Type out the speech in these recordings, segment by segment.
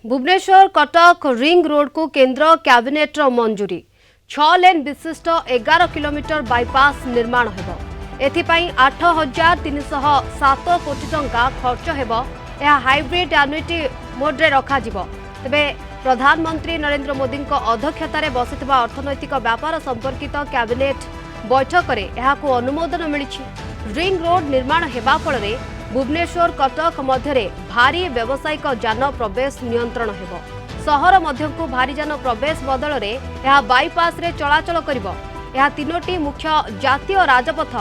Bhubaneswar Cuttack ring road को केंद्र cabinet मंजूरी 6 लेन विशिष्ट 11 किलोमीटर बाईपास निर्माण हेबो। एथिपाई 8,307 कोटी टंका खर्च हेबो। यह हाइब्रिड एन्युटी मोड रे रखा जिवो। तबे प्रधानमंत्री नरेंद्र मोदी अध्यक्षतार बसिथिबा अर्थनैतिक व्यापार संपर्कित कैबिनेट बैठक रे एहाको अनुमोदन मिली। रिंग रोड निर्माण हेबा फलरे भुवनेश्वर कटक मध्य भारी व्यावसायिक जान प्रवेश नियंत्रण हेबो। सहर मध्यकु भारी जान प्रवेश बदल रे यह बाईपास रे चलाचल करिवो। यह तीनोटी मुख्य जातीय राजपथ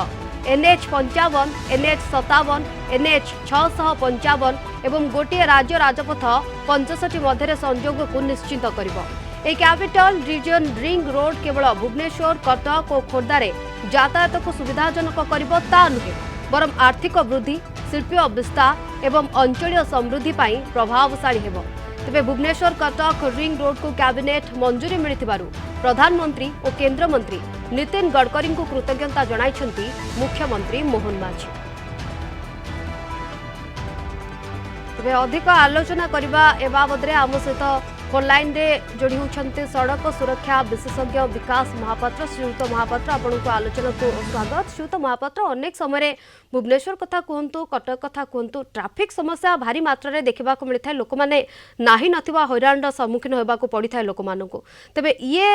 NH 55, NH 57, NH 655 एवं गोटे राज्य राजपथ 65 मध्य संयोग को निश्चित करिवो। ए कैपिटल रीजन रिंग रोड केवल भुवनेश्वर कटक और खोर्धार यातायात को सुविधाजनक करिवो ता नुहे, बरम आर्थिक वृद्धि, शिल्पीय विस्तार एवं अंचलीय समृद्धि पाई प्रभावशाली हेबो। तेबे भुवनेश्वर कटक रिंग रोड को कैबिनेट मंजूरी मिलिथिबारु प्रधानमंत्री और केंद्र मंत्री नितिन गडकरी को कृतज्ञता जणाइछन्ती मुख्यमंत्री मोहन माझी। तेबे अधिक आलोचना करबा ए बाबदरे आम सहित फोन लाइन रे जोड़ी होछन्ते सड़क सुरक्षा विशेषज्ञ विकास महापात्र श्रीयुत महापात्र आपन को आलोचना को स्वागत। श्रीयुत महापात्र अनेक समय भुवनेश्वर कथा कहतु कटक कथा कहतु ट्राफिक समस्या भारी मात्रा रे देखा मिलता है। लोक मैंने नाही नथिबा हैरान सम्मुखीन होबाकू पड़ी था लोक मानकू। तेबे ये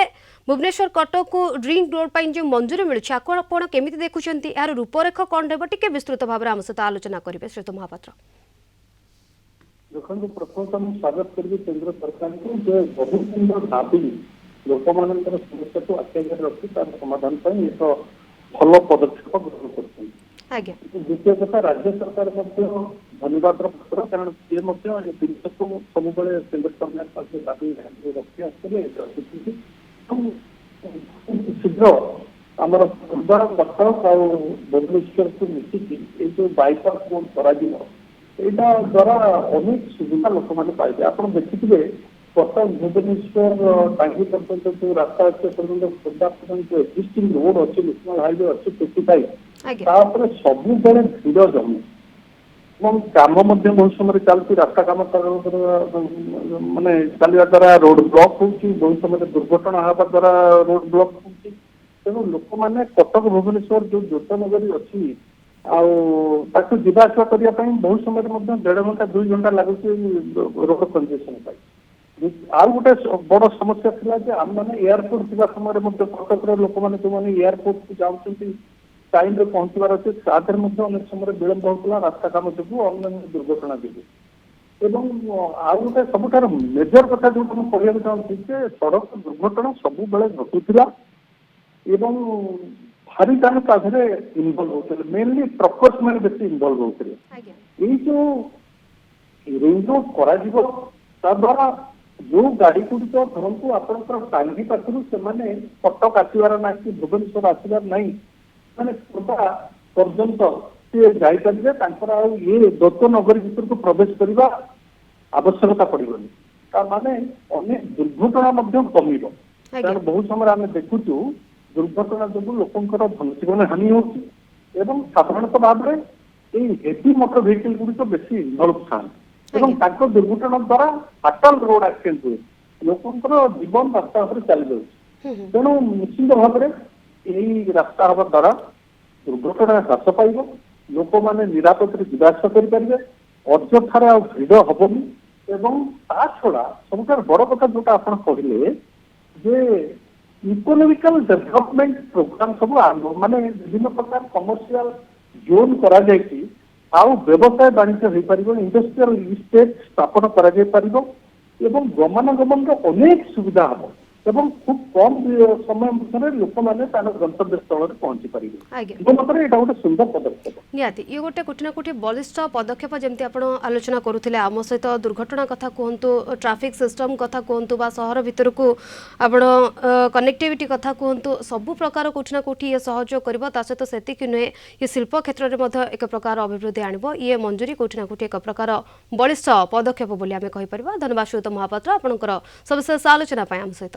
भुवनेश्वर कटक को रिंग रोड पर जो मंजूरी मिलुछि आपण केमिति देखुछन्ती, यार रूपरेख कोन रहबो टिके विस्तृत भाव आम सहित आलोचना करिवे श्रीयुत महापात्र। देखो प्रथम स्वागत करी केंद्र सरकार को जो बहुत सुंदर दाबी लोक मान समस्या को आख्या रखी तार समाधान एक भल पदक्षेप ग्रहण कर। द्वितीय कथा राज्य सरकार धन्यवाद पात्र, कारण सी जिन को सब केंद्र सरकार पास दाबी रखी आसते शीघ्र आम खोर्धा कटक और भुवनेश्वर को मिसिकी जो बाईपास रोड कर एटा द्वारा अनेक सुविधा लोक मैंने पाइबे। आप देखिए कटक भुवनेश्वर टांगी पर्यटन जो रास्ता अच्छे खोर्धा पर्यटन जो एक्जिस्टिंग रोड अच्छे नेशनल हाईवे अच्छे 55 सब भीड़ जमी काम बहुत समय चलती रास्ता काम माने चलवा द्वारा रोड ब्लॉक हो बहुत समय दुर्घटना हवा द्वारा रोड ब्लॉक हो तेणु लोक मैंने कटक भुवनेश्वर जो जोतनगरी अच्छी आसवा करने बहुत समय 1.5 घंटा 2 घंटा लगुच रोड कंजेसन आउ गोटे बड़ समस्या था आम मैंने एयरपोर्ट थी समय कटक लोक मैंने जो मैंने एयरपोर्ट को जाऊँच टाइम रे पहुंचवार अच्छे अनेक समय विलंब होता रास्ता काम जो अन्य दुर्घटना जो एवं आउ गोटे सब मेजर कथा जो कहना चाहूँगी सड़क दुर्घटना सब घटुला एवं भारी जान इनवल्व होते मेनली ट्रकर्स मैंने बेसी इनवल्व होते ये जो रिंग रोड द्वारा जो गाड़ी गुड़िक धरतु आपंकर टांगी पाखु से कटक आसबार ना कि भुवनेश्वर आसबार नहीं मैंने खोर्धा पर्यंत सी जापारे ये दत्त नगरी भर को प्रवेश करने आवश्यकता पड़ोनी माने अनेक दुर्घटना कम कारण बहुत समय आम देखुचु दुर्घटना जो लोकंर धन जीवन हानि होती साधारणतः भाव में हेवी मोटर व्हीकल गुड़िक बेसी इनवल्व था दुर्घटना द्वारा फाटाल रोड एक्सीडेंट हुए लोकंर जीवन रास्ता चली जाऊँ तेणु निश्चित भाव में यही रास्ता हवा द्वारा दुर्घटना ह्रास पाइब लोक मैंने निरापद जावास करेंगे अଯଥାରେ ଆଉ ଭିଡ଼ हबनी एवं ता छड़ा सबुठार बड़ कथा जोटा आप कहले जे इकोनॉमिकल डेवलपमेंट प्रोग्राम सब माने विभिन्न प्रकार कमर्शियल जोन करा जायछि आउ व्यवसाय वाणिज्य हो पार इंडस्ट्रियल इस्टेट स्थापन करा जाय पारिबो एवं गमनागमन अनेक सुविधा हम एवं खूब कम समय मध्य लोक मैंने गंतव्य स्थल में पहुंची पारे गोटे सुंदर पदक्षेप निहाती ये गोटे कोटी ना कोटी बलिष्ठ पदक्षेप जमी आप आलोचना करुले आम सहित दुर्घटना कथा कहतु ट्राफिक सिस्टम कथा कहतु बा सहर भितर को आप कनेक्टिविटी कथा कहतु सबु प्रकार कोटी ना कोटी ये सहयोग कर सहित से नुहे ये शिल्प क्षेत्र में एक प्रकार अभिवृद्धि आणब ये मंजूरी कोटी ना कोटी एक प्रकार बलिष्ठ पदक्षेप बोली आम कहीपर। धन्यवाद श्रीयुत महापात्र आपंकर सविशेष आलोचना आम सहित।